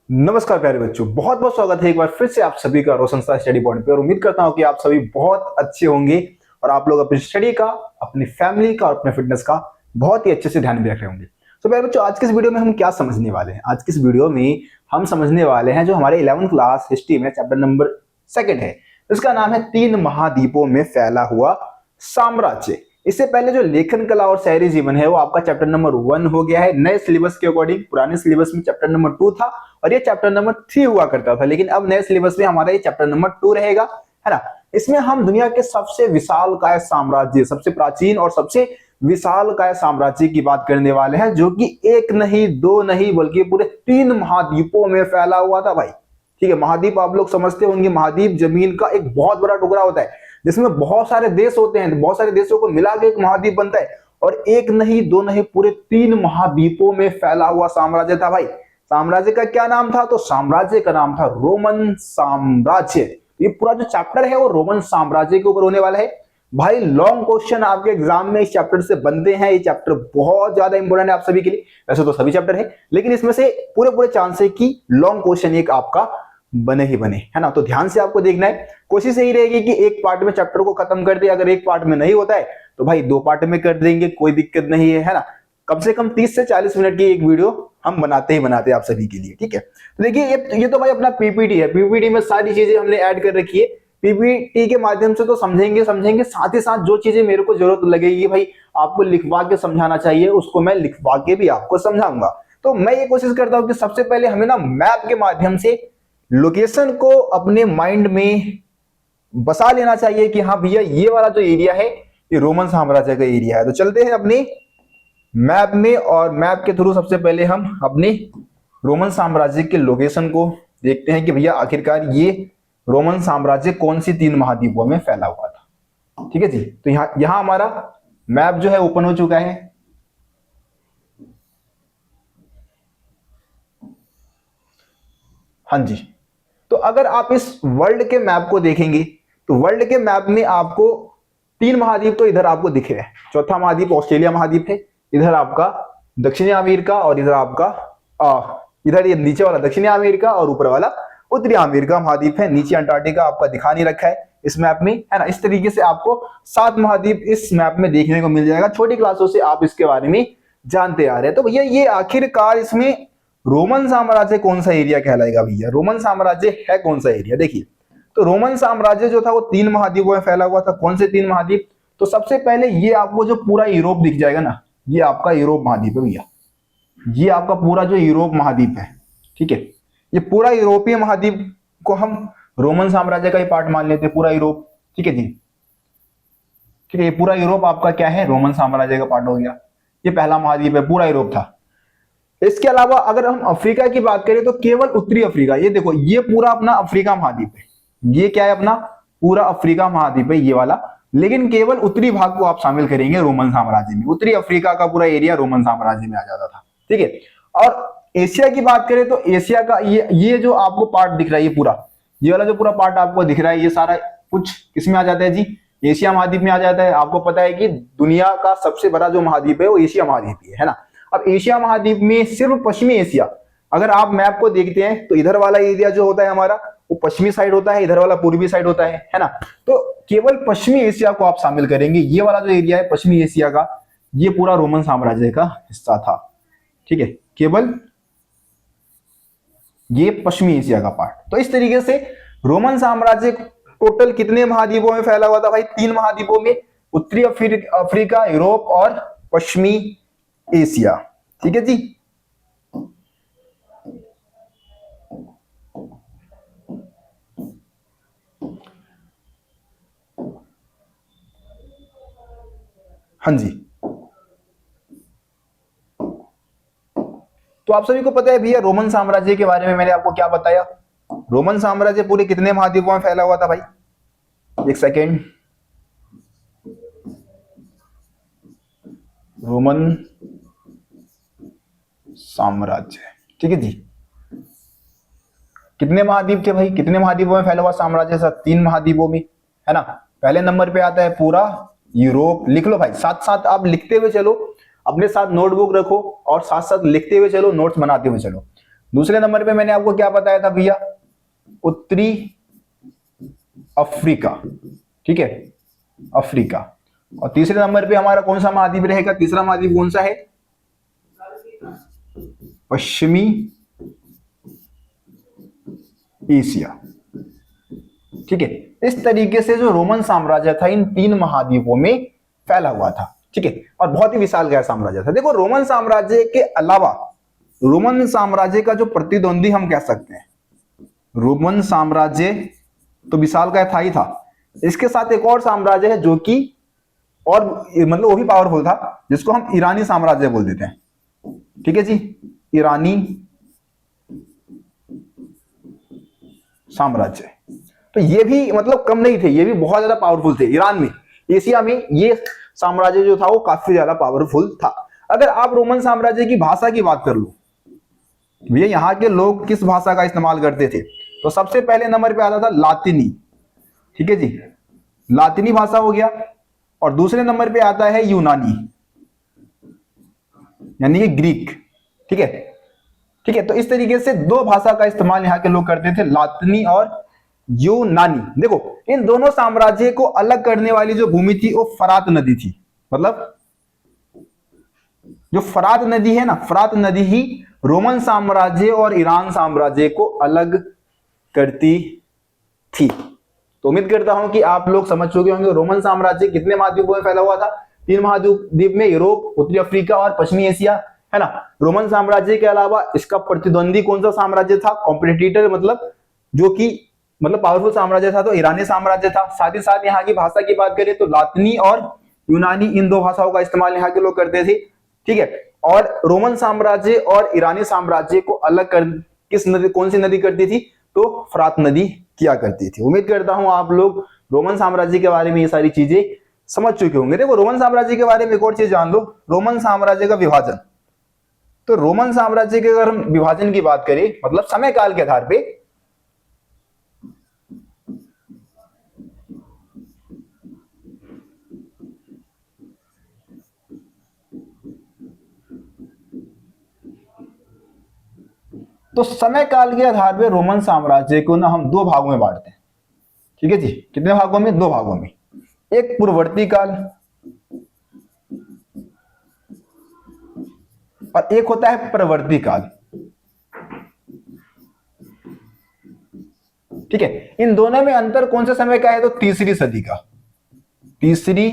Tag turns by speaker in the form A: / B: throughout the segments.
A: नमस्कार प्यारे बच्चों, बहुत बहुत स्वागत है एक बार फिर से आप सभी का रोशन स्टार स्टडी पॉइंट पे। और उम्मीद करता हूं कि आप सभी बहुत अच्छे होंगे और आप लोग अपनी स्टडी का, अपनी फैमिली का और अपने फिटनेस का बहुत ही अच्छे से ध्यान भी रख रहे होंगे। तो प्यारे बच्चों, आज के इस वीडियो में हम क्या समझने वाले हैं? आज के इस वीडियो में हम समझने वाले हैं जो हमारे 11th क्लास हिस्ट्री में चैप्टर नंबर 2 है, इसका नाम है 3 महाद्वीपों में फैला हुआ साम्राज्य। इससे पहले जो लेखन कला और शहरी जीवन है वो आपका चैप्टर नंबर 1 हो गया है नए सिलेबस के अकॉर्डिंग। पुराने सिलेबस में चैप्टर नंबर 2 था और ये चैप्टर नंबर 3 हुआ करता था, लेकिन अब नए सिलेबस में हमारा ये चैप्टर नंबर 2 रहेगा, है ना। इसमें हम दुनिया के सबसे विशालकाय साम्राज्य, सबसे प्राचीन और सबसे विशालकाय साम्राज्य की बात करने वाले हैं, जो कि एक नहीं दो नहीं बल्कि पूरे 3 महाद्वीपों में फैला हुआ था भाई। ठीक है, महाद्वीप आप लोग समझते होंगे, महाद्वीप जमीन का एक बहुत बड़ा टुकड़ा होता है जिसमें बहुत सारे देश होते हैं, बहुत सारे देशों को मिला के एक महाद्वीप बनता है। और एक नहीं दो नहीं पूरे 3 महाद्वीपों में फैला हुआ साम्राज्य था भाई। साम्राज्य का क्या नाम था? तो साम्राज्य का नाम था रोमन साम्राज्य। ये पूरा जो चैप्टर है वो रोमन साम्राज्य के ऊपर होने वाला है भाई। लॉन्ग क्वेश्चन आपके एग्जाम में इस चैप्टर से बनते हैं। ये चैप्टर बहुत ज्यादा इंपॉर्टेंट है आप सभी के लिए। वैसे तो सभी चैप्टर है, लेकिन इसमें से पूरे पूरे चांस है कि लॉन्ग क्वेश्चन एक आपका बने ही बने, है ना। तो ध्यान से आपको देखना है। कोशिश यही रहेगी कि एक पार्ट में चैप्टर को खत्म कर दे। अगर एक पार्ट में नहीं होता है तो भाई 2 पार्ट में कर देंगे, कोई दिक्कत नहीं है ना। कम से कम 30 से 40 मिनट की एक वीडियो हम बनाते ही बनाते हैं आप सभी के लिए, ठीक है। तो देखिए ये तो भाई अपना पीपीटी है। पीपीटी में सारी चीजें हमने ऐड कर रखी है। पीपीटी के माध्यम से तो समझेंगे, साथ ही साथ जो चीजें मेरे को जरूरत लगेगी भाई आपको लिखवा के समझाना चाहिए, उसको मैं लिखवा के भी आपको समझाऊंगा। तो मैं ये कोशिश करता हूं कि सबसे पहले हमें ना मैप के माध्यम से लोकेशन को अपने माइंड में बसा लेना चाहिए कि हाँ भैया ये वाला जो एरिया है ये रोमन साम्राज्य का एरिया है। तो चलते हैं अपने मैप में और मैप के थ्रू सबसे पहले हम अपने रोमन साम्राज्य के लोकेशन को देखते हैं कि भैया आखिरकार ये रोमन साम्राज्य कौन सी 3 महाद्वीपों में फैला हुआ था। ठीक है जी, तो यहां हमारा मैप जो है ओपन हो चुका है। हाँ जी, तो अगर आप इस वर्ल्ड के मैप को देखेंगे तो वर्ल्ड के मैप में आपको 3 महाद्वीप तो इधर आपको दिख रहे हैं। चौथा महाद्वीप ऑस्ट्रेलिया महाद्वीप है, इधर आपका दक्षिणी अमेरिका और इधर आपका इधर ये नीचे वाला दक्षिणी अमेरिका और ऊपर वाला उत्तरी अमेरिका महाद्वीप है। नीचे अंटार्कटिका आपका दिखा नहीं रखा है इस मैप में, है ना। इस तरीके से आपको 7 महाद्वीप इस मैप में देखने को मिल जाएगा। छोटी क्लासों से आप इसके बारे में जानते आ रहे हैं। तो भैया ये आखिरकार इसमें रोमन साम्राज्य कौन सा एरिया कहलाएगा? भैया रोमन साम्राज्य है कौन सा एरिया? देखिए, तो रोमन साम्राज्य जो था वो 3 महाद्वीपों में फैला हुआ था। कौन से 3 महाद्वीप? तो सबसे पहले ये आपको जो पूरा यूरोप दिख जाएगा ना, ये आपका यूरोप महाद्वीप है भैया। ये आपका पूरा जो यूरोप महाद्वीप है, ठीक है, ये पूरा यूरोपीय महाद्वीप को हम रोमन साम्राज्य का ही पार्ट मान लेते हैं, पूरा यूरोप। ठीक है जी, ठीक है, ये पूरा यूरोप आपका क्या है? रोमन साम्राज्य का पार्ट हो गया। ये पहला महाद्वीप है, पूरा यूरोप था। इसके अलावा अगर हम अफ्रीका की बात करें तो केवल उत्तरी अफ्रीका, ये देखो ये पूरा अपना अफ्रीका महाद्वीप है। ये क्या है? अपना पूरा अफ्रीका महाद्वीप है ये वाला, लेकिन केवल उत्तरी भाग को आप शामिल करेंगे रोमन साम्राज्य में। उत्तरी अफ्रीका का पूरा एरिया रोमन साम्राज्य में आ जाता था, ठीक है। और एशिया की बात करें तो एशिया का ये जो आपको पार्ट दिख रहा है, ये पूरा ये वाला जो पूरा पार्ट आपको दिख रहा है, ये सारा कुछ किसमें आ जाता है जी? एशिया महाद्वीप में आ जाता है। आपको पता है कि दुनिया का सबसे बड़ा जो महाद्वीप है वो एशिया महाद्वीप है ना। अब एशिया महाद्वीप में सिर्फ पश्चिमी एशिया, अगर आप मैप को देखते हैं तो इधर वाला एरिया जो होता है हमारा वो पश्चिमी साइड होता है, इधर वाला पूर्वी साइड होता है ना। तो केवल पश्चिमी एशिया को आप शामिल करेंगे। ये वाला जो एरिया है पश्चिमी एशिया का, ये पूरा रोमन साम्राज्य का हिस्सा था, ठीक है, केवल ये पश्चिमी एशिया का पार्ट। तो इस तरीके से रोमन साम्राज्य टोटल कितने महाद्वीपों में फैला हुआ था भाई? 3 महाद्वीपों में, उत्तरी अफ्रीका, यूरोप और पश्चिमी एशिया। ठीक है जी, हाँ जी। तो आप सभी को पता है भैया रोमन साम्राज्य के बारे में मैंने आपको क्या बताया? रोमन साम्राज्य पूरे कितने महाद्वीपों में फैला हुआ था भाई? एक सेकेंड। रोमन साम्राज्य, ठीक है जी, कितने महाद्वीप थे भाई? कितने महाद्वीपों में फैला हुआ साम्राज्य? सर 3 महाद्वीपों में, है ना। पहले नंबर पे आता है पूरा यूरोप। लिख लो भाई, साथ साथ आप लिखते हुए चलो, अपने साथ नोटबुक रखो और साथ साथ लिखते हुए चलो, नोट्स बनाते हुए चलो। दूसरे नंबर पे मैंने आपको क्या बताया था भैया, उत्तरी अफ्रीका, ठीक है, अफ्रीका। और तीसरे नंबर पे हमारा कौन सा महाद्वीप रहेगा, तीसरा महाद्वीप कौन सा है, पश्चिमी एशिया, ठीक है। इस तरीके से जो रोमन साम्राज्य था इन 3 महाद्वीपों में फैला हुआ था, ठीक है, और बहुत ही विशालकाय साम्राज्य था। देखो रोमन साम्राज्य के अलावा रोमन साम्राज्य का जो प्रतिद्वंदी हम कह सकते हैं, रोमन साम्राज्य तो विशालकाय था ही था, इसके साथ एक और साम्राज्य है जो कि और मतलब वो भी पावरफुल था, जिसको हम ईरानी साम्राज्य बोल देते हैं, ठीक है जी, ईरानी साम्राज्य। तो ये भी मतलब कम नहीं थे, ये भी बहुत ज्यादा पावरफुल थे। ईरान में, एशिया में ये साम्राज्य जो था वो काफी ज्यादा पावरफुल था। अगर आप रोमन साम्राज्य की भाषा की बात कर लो, भैया यहाँ के लोग किस भाषा का इस्तेमाल करते थे, तो सबसे पहले नंबर पे आता था लातिनी, ठीक है जी, लातिनी भाषा हो गया। और दूसरे नंबर पे आता है यूनानी, यानी कि ग्रीक, ठीक है, ठीक है। तो इस तरीके से 2 भाषा का इस्तेमाल यहाँ के लोग करते थे, लातिनी और यूनानी। देखो इन दोनों साम्राज्य को अलग करने वाली जो भूमि थी वो फरात नदी थी, मतलब जो फरात नदी है ना, फरात नदी ही रोमन साम्राज्य और ईरान साम्राज्य को अलग करती थी। तो उम्मीद करता हूं कि आप लोग समझ चुके होंगे रोमन साम्राज्य कितने महाद्वीपों में फैला हुआ था, 3 महाद्वीप में, यूरोप, उत्तरी अफ्रीका और पश्चिमी एशिया, है ना। रोमन साम्राज्य के अलावा इसका प्रतिद्वंदी कौन सा साम्राज्य था, कॉम्पिटिटर, मतलब जो कि मतलब पावरफुल साम्राज्य था, तो ईरानी साम्राज्य था। साथ ही साथ यहाँ की भाषा की बात करें तो लातिनी और यूनानी, इन 2 भाषाओं का इस्तेमाल यहाँ के लोग करते थे, ठीक है। और रोमन साम्राज्य और ईरानी साम्राज्य को अलग कर किस नदी, कौन सी नदी करती थी, तो फरात नदी किया करती थी। उम्मीद करता हूं आप लोग रोमन साम्राज्य के बारे में ये सारी चीजें समझ चुके होंगे। देखो रोमन साम्राज्य के बारे में एक और चीज जान लो, रोमन साम्राज्य का विभाजन। तो रोमन साम्राज्य के अगर हम विभाजन की बात करें, मतलब समय काल के आधार पे, तो समय काल के आधार पे रोमन साम्राज्य को ना हम 2 भागों में बांटते हैं, ठीक है जी। कितने भागों में, 2 भागों में। एक पूर्ववर्ती काल और एक होता है परवर्ती काल, ठीक है। इन दोनों में अंतर कौन से समय का है, तो तीसरी सदी का, तीसरी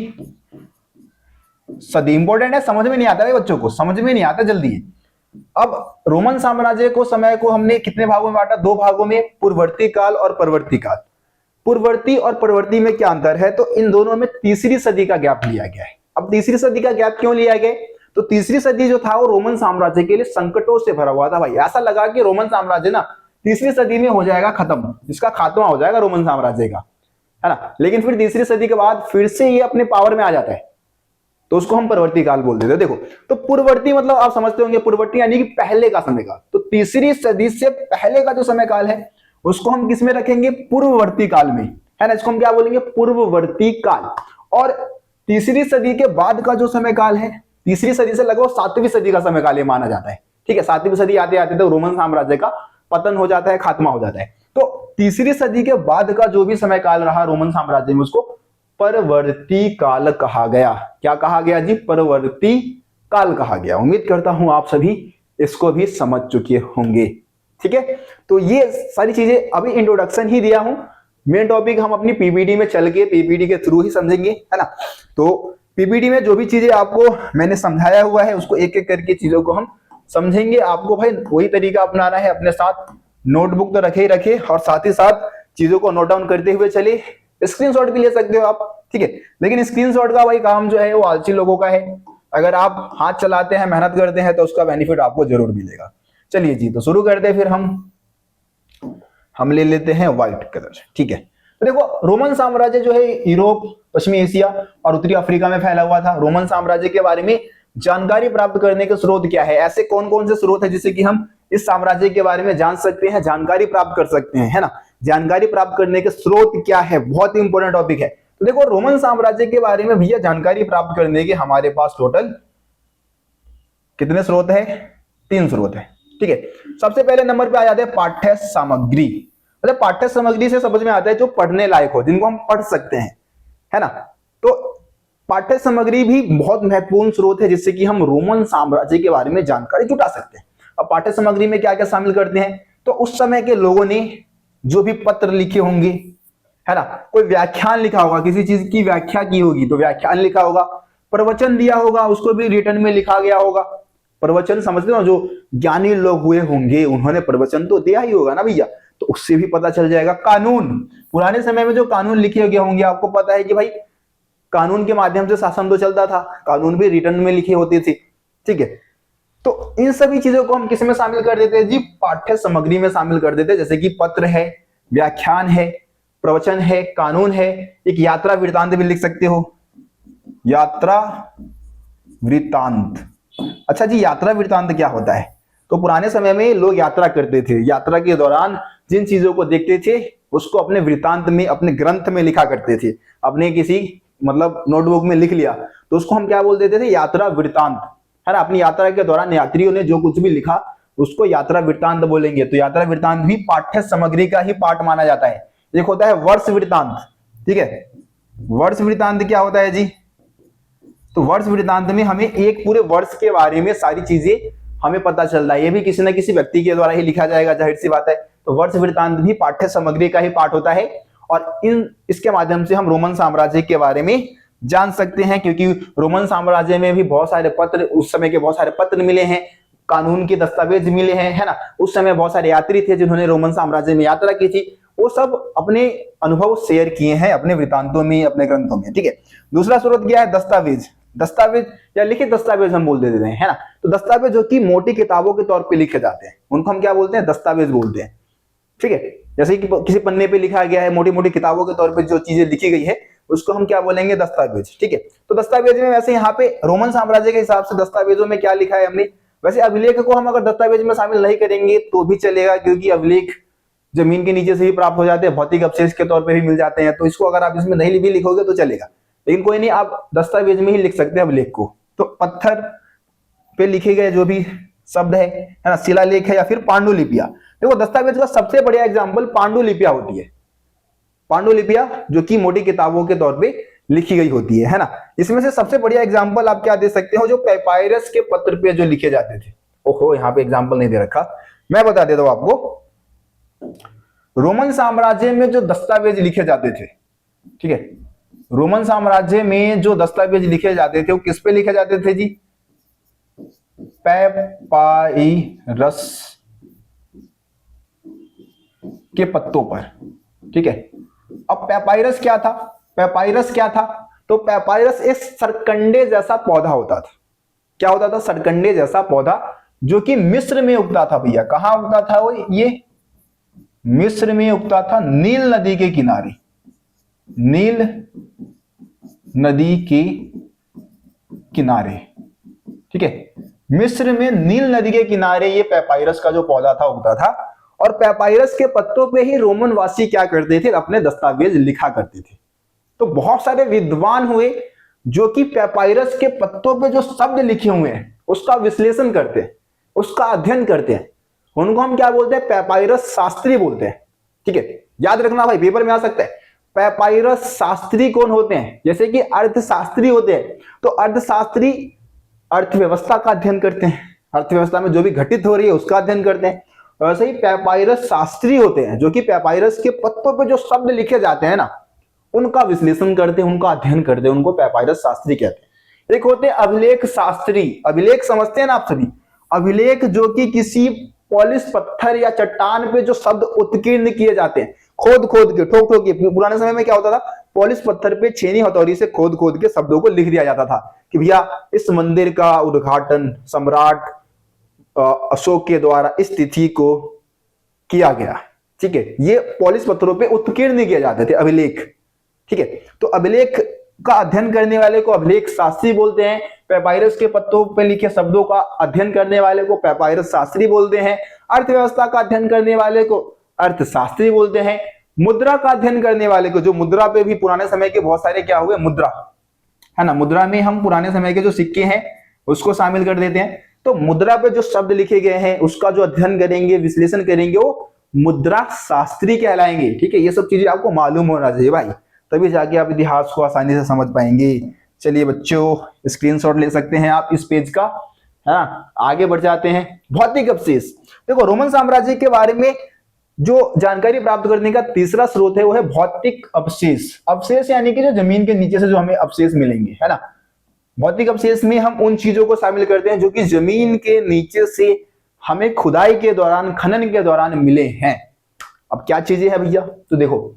A: सदी। इंपॉर्टेंट है, समझ में नहीं आता है बच्चों को, समझ में नहीं आता जल्दी। अब रोमन साम्राज्य को, समय को हमने कितने भागों में बांटा, 2 भागों में, पूर्ववर्ती काल और परवर्ती काल। पूर्ववर्ती और परवर्ती में क्या अंतर है, तो इन दोनों में तीसरी सदी का गैप लिया गया है। अब तीसरी सदी का गैप क्यों लिया गया, तो तीसरी सदी जो था वो रोमन साम्राज्य के लिए संकटों से भरा हुआ था भाई। ऐसा लगा कि रोमन साम्राज्य ना तीसरी सदी में हो जाएगा खत्म, इसका खात्मा हो जाएगा रोमन साम्राज्य का, है ना। लेकिन फिर तीसरी सदी के बाद फिर से ये अपने पावर में आ जाता है, तो उसको हम परवर्ती काल बोल देते हैं। देखो तो पूर्ववर्ती मतलब आप समझते होंगे, पूर्ववर्ती यानी कि पहले का समय काल। तो तीसरी सदी से पहले का जो समय काल है उसको हम किस में रखेंगे, पूर्ववर्ती काल में, है ना। इसको हम क्या बोलेंगे, पूर्ववर्ती काल। और तीसरी सदी के बाद का जो समय काल है, तीसरी सदी से लगभग 7वीं सदी का समय काल ये माना जाता है, ठीक है। 7वीं सदी आते आते तो रोमन साम्राज्य का पतन हो जाता है, खात्मा हो जाता है। तो तीसरी सदी के बाद का जो भी समय काल रहा रोमन साम्राज्य में, उसको परवर्ती काल कहा गया। क्या कहा गया जी, परवर्ती काल कहा गया। उम्मीद करता हूं आप सभी इसको भी समझ चुके होंगे, ठीक है। तो ये सारी चीजें अभी इंट्रोडक्शन ही दिया हूं, मेन टॉपिक हम अपनी पीपीटी में चल के पीपीटी के थ्रू ही समझेंगे, है ना। तो पीपीटी में जो भी चीजें आपको मैंने समझाया हुआ है उसको एक एक करके चीजों को हम समझेंगे। आपको भाई वही तरीका अपनाना है, अपने साथ नोटबुक तो रखे ही रखे और साथ ही साथ चीजों को नोट डाउन करते हुए चले। स्क्रीनशॉट भी ले सकते हो आप, ठीक है। लेकिन स्क्रीनशॉट का भाई काम जो है वो आलसी लोगों का है। अगर आप हाथ चलाते हैं, मेहनत करते हैं, तो उसका बेनिफिट आपको जरूर मिलेगा। चलिए जी, तो शुरू करते हैं। फिर हम ले लेते हैं व्हाइट कलर, ठीक है। तो देखो रोमन साम्राज्य जो है यूरोप, पश्चिमी एशिया और उत्तरी अफ्रीका में फैला हुआ था। रोमन साम्राज्य के बारे में जानकारी प्राप्त करने के स्रोत क्या है, ऐसे कौन कौन से स्रोत है जिससे कि हम इस साम्राज्य के बारे में जान सकते हैं, जानकारी प्राप्त कर सकते हैं, है ना। जानकारी प्राप्त करने के स्रोत क्या है, बहुत ही इंपॉर्टेंट टॉपिक है। तो देखो रोमन साम्राज्य के बारे में भैया जानकारी प्राप्त करने के हमारे पास टोटल कितने स्रोत है, 3 स्रोत है, ठीक है। सबसे पहले नंबर पे आ जाते हैं पाठ्य सामग्री। मतलब पाठ्य सामग्री से समझ में आता है जो पढ़ने लायक हो, जिनको हम पढ़ सकते हैं, है ना। तो पाठ्य सामग्री भी बहुत महत्वपूर्ण स्रोत है जिससे कि हम रोमन साम्राज्य के बारे में जानकारी जुटा सकते हैं। अब पाठ्य सामग्री में क्या क्या शामिल करते हैं, तो उस समय के लोगों ने जो भी पत्र लिखे होंगे, है ना, कोई व्याख्यान लिखा होगा, किसी चीज की व्याख्या की होगी तो व्याख्यान लिखा होगा, प्रवचन दिया होगा उसको भी रिटर्न में लिखा गया होगा। प्रवचन समझते हो, जो ज्ञानी लोग हुए होंगे उन्होंने प्रवचन तो दिया ही होगा ना भैया, तो उससे भी पता चल जाएगा। कानून, पुराने समय में जो कानून लिखे गए होंगे, आपको पता है कि भाई कानून के माध्यम से शासन तो चलता था, कानून भी रिटर्न में लिखे होते थे, ठीक है। तो इन सभी चीजों को हम किस में शामिल कर देते हैं जी, पाठ्य सामग्री में शामिल कर देते हैं। जैसे कि पत्र है, व्याख्यान है, प्रवचन है, कानून है, एक यात्रा वृत्तांत भी लिख सकते हो, यात्रा वृत्तांत। अच्छा जी, यात्रा वृत्तांत क्या होता है, तो पुराने समय में लोग यात्रा करते थे, यात्रा के दौरान जिन चीजों को देखते थे उसको अपने वृत्तांत में, अपने ग्रंथ में लिखा करते थे, अपने किसी मतलब नोटबुक में लिख लिया तो उसको हम क्या बोल देते थे, यात्रा वृत्तांत, है ना। अपनी यात्रा के दौरान यात्रियों ने जो कुछ भी लिखा उसको यात्रा वृत्तांत बोलेंगे। तो यात्रा वृत्तांत भी पाठ्य सामग्री का ही पार्ट माना जाता है। एक होता है वर्ष वृत्तांत, ठीक है। वर्ष वृत्तांत क्या होता है जी, तो वर्ष वृत्तांत में हमें एक पूरे वर्ष के बारे में सारी चीजें हमें पता चल रहा है, ये भी किसी न किसी व्यक्ति के द्वारा ही लिखा जाएगा, जाहिर सी बात है। तो वर्ष वृत्तांत भी पाठ्य सामग्री का ही पार्ट होता है और इसके माध्यम से हम रोमन साम्राज्य के बारे में जान सकते हैं, क्योंकि रोमन साम्राज्य में भी बहुत सारे पत्र, उस समय के बहुत सारे पत्र मिले हैं, कानून के दस्तावेज मिले हैं, है ना। उस समय बहुत सारे यात्री थे जिन्होंने रोमन साम्राज्य में यात्रा की थी, वो सब अपने अनुभव शेयर किए हैं अपने वृत्तांतों में, अपने ग्रंथों में, ठीक है। दूसरा स्रोत क्या है, दस्तावेज। दस्तावेज या लिखित दस्तावेज हम बोल देते हैं, है ना। तो दस्तावेज जो कि मोटी किताबों के तौर पे लिखे जाते हैं उनको हम क्या बोलते हैं, दस्तावेज बोलते हैं, ठीक है। जैसे कि किसी पन्ने पे लिखा गया है, मोटी मोटी किताबों के तौर पे जो चीजें लिखी गई है उसको हम क्या बोलेंगे, दस्तावेज, ठीक है। तो दस्तावेज में वैसे यहाँ पे रोमन साम्राज्य के हिसाब से दस्तावेजों में क्या लिखा है हमने, वैसे अभिलेख को हम अगर दस्तावेज में शामिल नहीं करेंगे तो भी चलेगा, क्योंकि अभिलेख जमीन के नीचे से ही प्राप्त हो जाते हैं, भौतिक अवशेष के तौर पे भी मिल जाते हैं, तो इसको अगर आप इसमें नहीं भी लिखोगे तो चलेगा, लेकिन कोई नहीं, आप दस्तावेज में ही लिख सकते हैं अभिलेख को। तो पत्थर पे लिखे गए जो भी शब्द है ना, शिलालेख है या फिर पांडुलिपियां। देखो दस्तावेज का सबसे बढ़िया एग्जाम्पल पांडुलिपियां होती है, पांडुलिपियां जो कि मोटी किताबों के तौर पे लिखी गई होती है ना। इसमें से सबसे बढ़िया एग्जाम्पल आप क्या दे सकते हो, जो पेपायरस के पत्र पे जो लिखे जाते थे। ओहो, यहाँ पे एग्जाम्पल नहीं दे रखा, मैं बता देता हूं आपको। रोमन साम्राज्य में जो दस्तावेज लिखे जाते थे, ठीक है, रोमन साम्राज्य में जो दस्तावेज लिखे जाते थे वो किस पे लिखे जाते थे जी, पेपायरस के पत्तों पर, ठीक है। अब पेपायरस क्या था, पेपायरस क्या था, तो पेपायरस एक सरकंडे जैसा पौधा होता था। क्या होता था, सरकंडे जैसा पौधा, जो कि मिस्र में उगता था भैया। कहां उगता था वो, ये मिस्र में उगता था, नील नदी के किनारे, नील नदी के किनारे, ठीक है। मिस्र में नील नदी के किनारे ये पेपायरस का जो पौधा था उगता था, और पेपायरस के पत्तों पे ही रोमन वासी क्या करते थे, अपने दस्तावेज लिखा करते थे। तो बहुत सारे विद्वान हुए जो कि पेपायरस के पत्तों पे जो शब्द लिखे हुए हैं उसका विश्लेषण करते हैं, उसका अध्ययन करते हैं, उनको हम क्या बोलते हैं, पेपायरस शास्त्री बोलते हैं, ठीक है। याद रखना भाई, पेपर में आ सकता है। पेपायरस शास्त्री कौन होते हैं, जैसे कि अर्थशास्त्री होते हैं, तो अर्थशास्त्री अर्थव्यवस्था का अध्ययन करते हैं, अर्थव्यवस्था में जो भी घटित हो रही है उसका अध्ययन करते हैं। वैसे ही पेपायरस शास्त्री होते हैं जो कि पेपायरस के पत्तों पे जो शब्द लिखे जाते हैं ना उनका विश्लेषण करते हैं, उनका अध्ययन करते हैं, उनको पेपायरस शास्त्री कहते हैं। एक होते हैं अभिलेख शास्त्री। अभिलेख समझते हैं ना आप सभी, अभिलेख जो कि किसी पॉलिश पत्थर या चट्टान पे जो शब्द उत्कीर्ण किए जाते हैं, खोद खोद के, ठोक ठोक के। पुराने समय में क्या होता था, पॉलिश पत्थर पे छेनी हथौड़ी से खोद खोद के शब्दों को लिख दिया जाता था कि भैया इस मंदिर का उद्घाटन सम्राट अशोक के द्वारा इस तिथि को किया गया, ठीक है। ये पॉलिश पत्थरों पे उत्कीर्ण किए जाते थे, अभिलेख, ठीक है। तो अभिलेख का अध्ययन करने वाले को अभिलेख शास्त्री बोलते हैं। पेपायरस के पत्तों पे लिखे शब्दों का अध्ययन करने वाले को पेपायरस शास्त्री बोलते हैं। अर्थव्यवस्था का अध्ययन करने वाले को अर्थशास्त्री बोलते हैं। मुद्रा का अध्ययन करने वाले को, जो मुद्रा पे भी पुराने समय के बहुत सारे क्या हुए, मुद्रा, है ना, मुद्रा में हम पुराने समय के जो सिक्के हैं उसको शामिल कर देते हैं। तो मुद्रा पे जो शब्द लिखे गए हैं उसका जो अध्ययन करेंगे, विश्लेषण करेंगे, वो मुद्रा शास्त्री कहलाएंगे। ठीक है, ये सब चीजें आपको मालूम होना चाहिए भाई, तभी जाके आप इतिहास को आसानी से समझ पाएंगे। चलिए बच्चों, स्क्रीनशॉट ले सकते हैं आप इस पेज का। हाँ, आगे बढ़ जाते हैं। भौतिक अवशेष। देखो, रोमन साम्राज्य के बारे में जो जानकारी प्राप्त करने का तीसरा स्रोत है वो है भौतिक अवशेष। अवशेष यानी कि जो जमीन के नीचे से जो हमें अवशेष मिलेंगे, है ना। भौतिक अवशेष में हम उन चीजों को शामिल करते हैं जो कि जमीन के नीचे से हमें खुदाई के दौरान, खनन के दौरान मिले हैं। अब क्या चीजें हैं भैया, तो देखो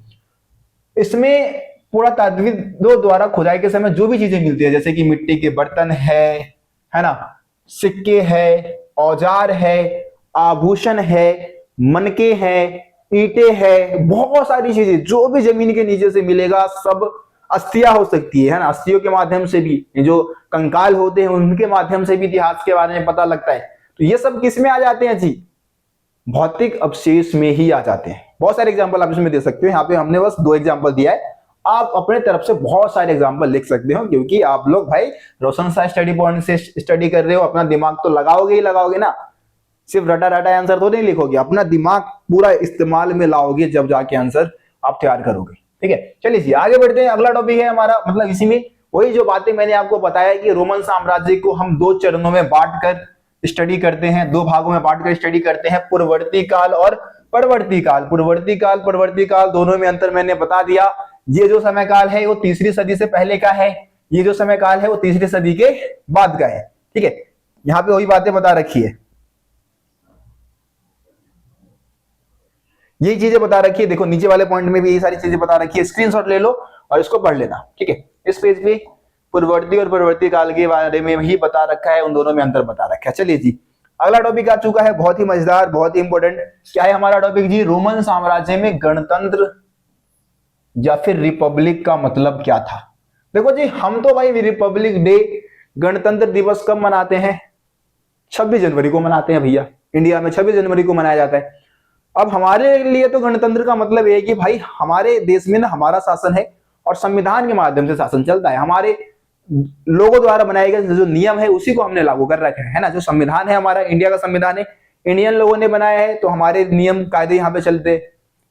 A: इसमें पुरातत्वविदों द्वारा खुदाई के समय जो भी चीजें मिलती है, जैसे कि मिट्टी के बर्तन है ना, सिक्के है, औजार है, आभूषण है, मनके हैं, ईंटें है, बहुत सारी चीजें जो भी जमीन के नीचे से मिलेगा, सब अस्थियां हो सकती है ना। अस्थियों के माध्यम से भी, जो कंकाल होते हैं उनके माध्यम से भी इतिहास के बारे में पता लगता है। तो ये सब किस में आ जाते हैं जी, भौतिक अवशेष में ही आ जाते हैं। बहुत सारे एग्जांपल आप इसमें दे सकते हो, यहाँ पे हमने बस 2 एग्जांपल दिया है, आप अपने तरफ से बहुत सारे एग्जांपल लिख सकते हो, क्योंकि आप लोग भाई रोशन शाह स्टडी पॉइंट से स्टडी कर रहे हो, अपना दिमाग तो लगाओगे ही लगाओगे ना, सिर्फ रटा रटा आंसर तो नहीं लिखोगे, अपना दिमाग पूरा इस्तेमाल में लाओगे जब जाके आंसर आप तैयार करोगे। ठीक है, चलिए जी आगे बढ़ते हैं। अगला टॉपिक है हमारा, मतलब इसी में वही जो बातें मैंने आपको बताया कि रोमन साम्राज्य को हम 2 चरणों में बांटकर स्टडी करते हैं, 2 भागों में बांटकर स्टडी करते हैं, पूर्ववर्ती काल और परवर्ती काल। परवर्ती काल दोनों में अंतर मैंने बता दिया। ये जो समय काल है वो 3री सदी से पहले का है, ये जो समय काल है वो 3री सदी के बाद का है। ठीक है, यहाँ पे वही बातें बता रखी है, यही चीजें बता रखी है। देखो नीचे वाले पॉइंट में भी यही सारी चीजें बता रखी है, स्क्रीनशॉट ले लो और इसको पढ़ लेना। ठीक है, इस पेज पे पूर्ववर्ती और परवर्ती काल के बारे में ही बता रखा है, उन दोनों में अंतर बता रखा है। चलिए जी, अगला टॉपिक आ चुका है, बहुत ही मजेदार, बहुत ही इंपॉर्टेंट। क्या है हमारा टॉपिक जी, रोमन साम्राज्य में गणतंत्र या फिर रिपब्लिक का मतलब क्या था। देखो जी, हम तो भाई रिपब्लिक डे, गणतंत्र दिवस कब मनाते हैं, 26 जनवरी को मनाते हैं भैया। इंडिया में 26 जनवरी को मनाया जाता है। अब हमारे लिए तो गणतंत्र का मतलब है कि भाई हमारे देश में ना हमारा शासन है और संविधान के माध्यम से शासन चलता है, हमारे लोगों द्वारा बनाए गए जो नियम है उसी को हमने लागू कर रखा है ना। जो संविधान है हमारा, इंडिया का संविधान है, इंडियन लोगों ने बनाया है, तो हमारे नियम कायदे यहाँ पे चलते।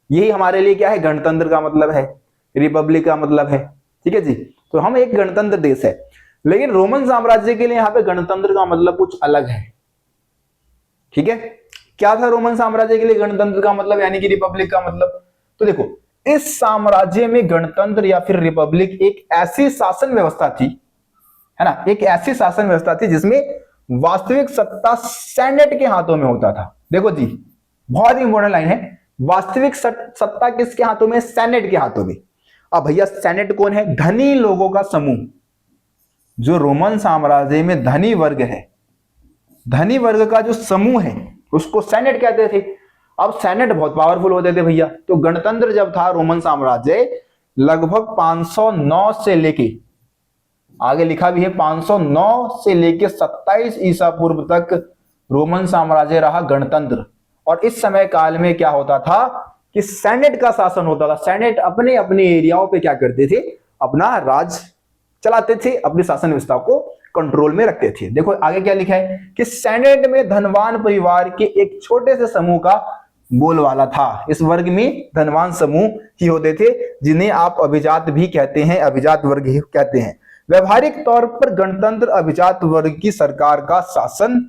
A: यही हमारे लिए क्या है, गणतंत्र का मतलब है, रिपब्लिक का मतलब है। ठीक है जी, तो हम एक गणतंत्र देश है। लेकिन रोमन साम्राज्य के लिए यहाँ पे गणतंत्र का मतलब कुछ अलग है। ठीक है, क्या था रोमन साम्राज्य के लिए गणतंत्र का मतलब यानी कि रिपब्लिक का मतलब, तो देखो इस साम्राज्य में गणतंत्र या फिर रिपब्लिक एक ऐसी शासन व्यवस्था थी, है ना, एक ऐसी शासन व्यवस्था थी जिसमें वास्तविक सत्ता सेनेट के हाथों में होता था। देखो जी, बहुत ही इंपॉर्टेंट लाइन है, वास्तविक सत्ता किसके हाथों में, सेनेट के हाथों में। अब भैया सेनेट कौन है, धनी लोगों का समूह। जो रोमन साम्राज्य में धनी वर्ग है, धनी वर्ग का जो समूह है उसको सेनेट कहते थे। अब सेनेट बहुत पावरफुल होते थे भैया। तो गणतंत्र जब था रोमन साम्राज्य, लगभग 509 से लेके, आगे लिखा भी है 509 से लेके 27 ईसा पूर्व तक रोमन साम्राज्य रहा गणतंत्र। और इस समय काल में क्या होता था कि सेनेट का शासन होता था। सेनेट अपने अपने एरियाओं पे क्या करते थे, अपना राज चलाते थे, अपनी शासन व्यवस्था को कंट्रोल में रखते थे। देखो आगे क्या लिखा है कि सेनेट में धनवान परिवार के एक छोटे से समूह का बोलवाला था। इस वर्ग में धनवान समूह ही होते थे, जिन्हें आप अभिजात भी कहते हैं, अभिजात वर्ग ही कहते हैं। व्यवहारिक तौर पर गणतंत्र अभिजात वर्ग की सरकार का शासन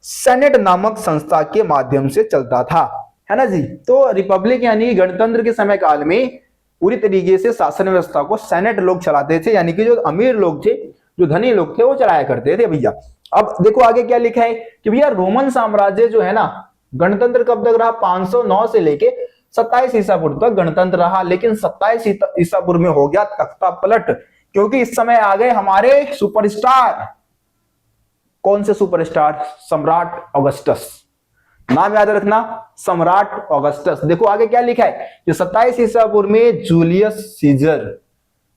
A: सेनेट नामक संस्था के माध्यम से चलता था, है ना जी। तो रिपब्लिक यानी गणतंत्र के समय काल में पूरी तरीके से शासन व्यवस्था को सेनेट लोग चलाते थे, यानी कि जो अमीर लोग थे, जो धनी लोग थे, वो चलाया करते थे भैया। अब देखो आगे क्या लिखा है कि भैया रोमन साम्राज्य जो है ना, गणतंत्र कब तक रहा, 509 से लेके 27 ईसा पूर्व तक गणतंत्र रहा। लेकिन 27 ईसा पूर्व में हो गया तख्ता पलट, क्योंकि इस समय आ गए हमारे सुपरस्टार। कौन से सुपरस्टार, सम्राट ऑगस्टस। नाम याद रखना, सम्राट ऑगस्टस। देखो आगे क्या लिखा है कि 27 ईसा पूर्व में जूलियस सीजर,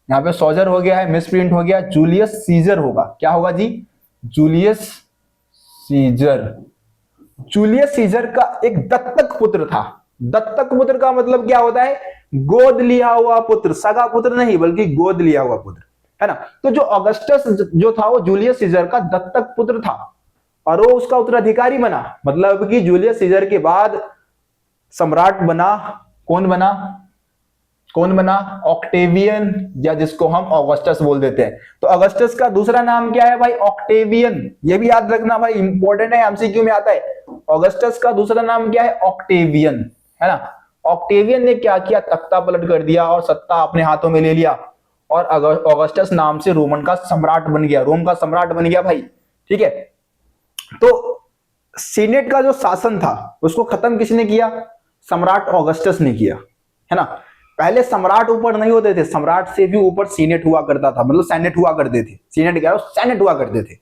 A: यहाँ पे सोजर हो गया है, मिसप्रिंट हो गया, जूलियस सीजर होगा। क्या होगा जी, जूलियस सीजर। जूलियस सीजर का एक दत्तक पुत्र था। दत्तक पुत्र का मतलब क्या होता है, गोद लिया हुआ पुत्र, सगा पुत्र नहीं बल्कि गोद लिया हुआ पुत्र, है ना। तो जो ऑगस्टस जो था वो जूलियस सीजर का दत्तक पुत्र था। और वो उसका उत्तराधिकारी बना। मतलब कि जूलियस सीजर के बाद सम्राट बना, कौन बना? ऑक्टेवियन, या जिसको हम ऑगस्टस बोल देते हैं। तो ऑगस्टस का दूसरा नाम क्या है भाई? ऑक्टेवियन। ये भी याद रखना भाई, इंपॉर्टेंट है, एमसीक्यू में आता है। ऑगस्टस का दूसरा नाम क्या है? ऑक्टेवियन, है ना। ऑक्टेवियन ने क्या किया? तख्ता पलट कर दिया और सत्ता अपने हाथों में ले लिया, और ऑगस्टस नाम से रोमन का सम्राट बन गया, रोम का सम्राट बन गया भाई। ठीक है, तो सीनेट का जो शासन था उसको खत्म किसने किया? सम्राट ऑगस्टस ने किया, है ना। पहले सम्राट ऊपर नहीं होते थे, सम्राट से भी ऊपर सीनेट हुआ करता था, मतलब सेनेट हुआ करते थे। सीनेट क्या है? सेनेट हुआ करते थे,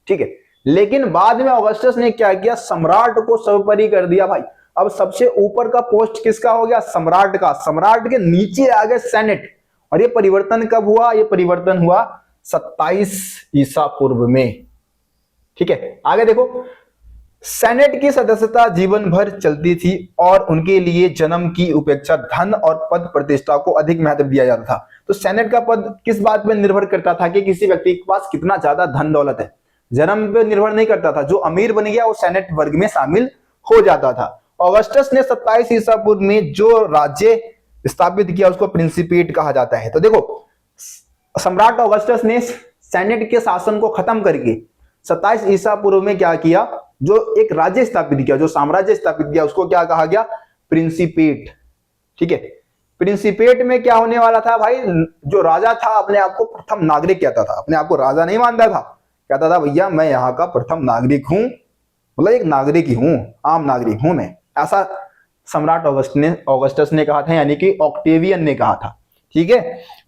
A: ठीक है। लेकिन बाद में ऑगस्टस ने क्या किया? सम्राट को सर्वोपरि कर दिया भाई। अब सबसे ऊपर का पोस्ट किसका हो गया? सम्राट का। सम्राट के नीचे आ गए सेनेट। और ये परिवर्तन कब हुआ? ये परिवर्तन हुआ 27 ईसा पूर्व में, ठीक है। आगे देखो, सेनेट की सदस्यता जीवन भर चलती थी और उनके लिए जन्म की उपेक्षा धन और पद प्रतिष्ठा को अधिक महत्व दिया जाता था। तो सेनेट का पद किस बात पर निर्भर करता था? कि किसी व्यक्ति के पास कितना ज्यादा धन दौलत है। जन्म पे निर्भर नहीं करता था। जो अमीर बन गया वो सेनेट वर्ग में शामिल हो जाता था। ऑगस्टस ने 27 ईसा पूर्व में जो राज्य स्थापित किया उसको प्रिंसिपेट कहा जाता है। तो देखो, सम्राट ऑगस्टस ने सेनेट के शासन को खत्म करके 27 ईसा पूर्व में क्या किया? जो एक राज्य स्थापित किया, जो साम्राज्य स्थापित किया, उसको क्या कहा गया? प्रिंसिपेट, ठीक है। प्रिंसिपेट में क्या होने वाला था भाई? जो राजा था अपने आप को प्रथम नागरिक कहता था, अपने आप को राजा नहीं मानता था, कहता था भैया मैं यहाँ का प्रथम नागरिक हूं, मतलब एक नागरिक ही हूं, आम नागरिक हूं मैं, ऐसा सम्राट ऑगस्टस ने कहा था, यानी कि ऑक्टेवियन ने कहा था, ठीक है।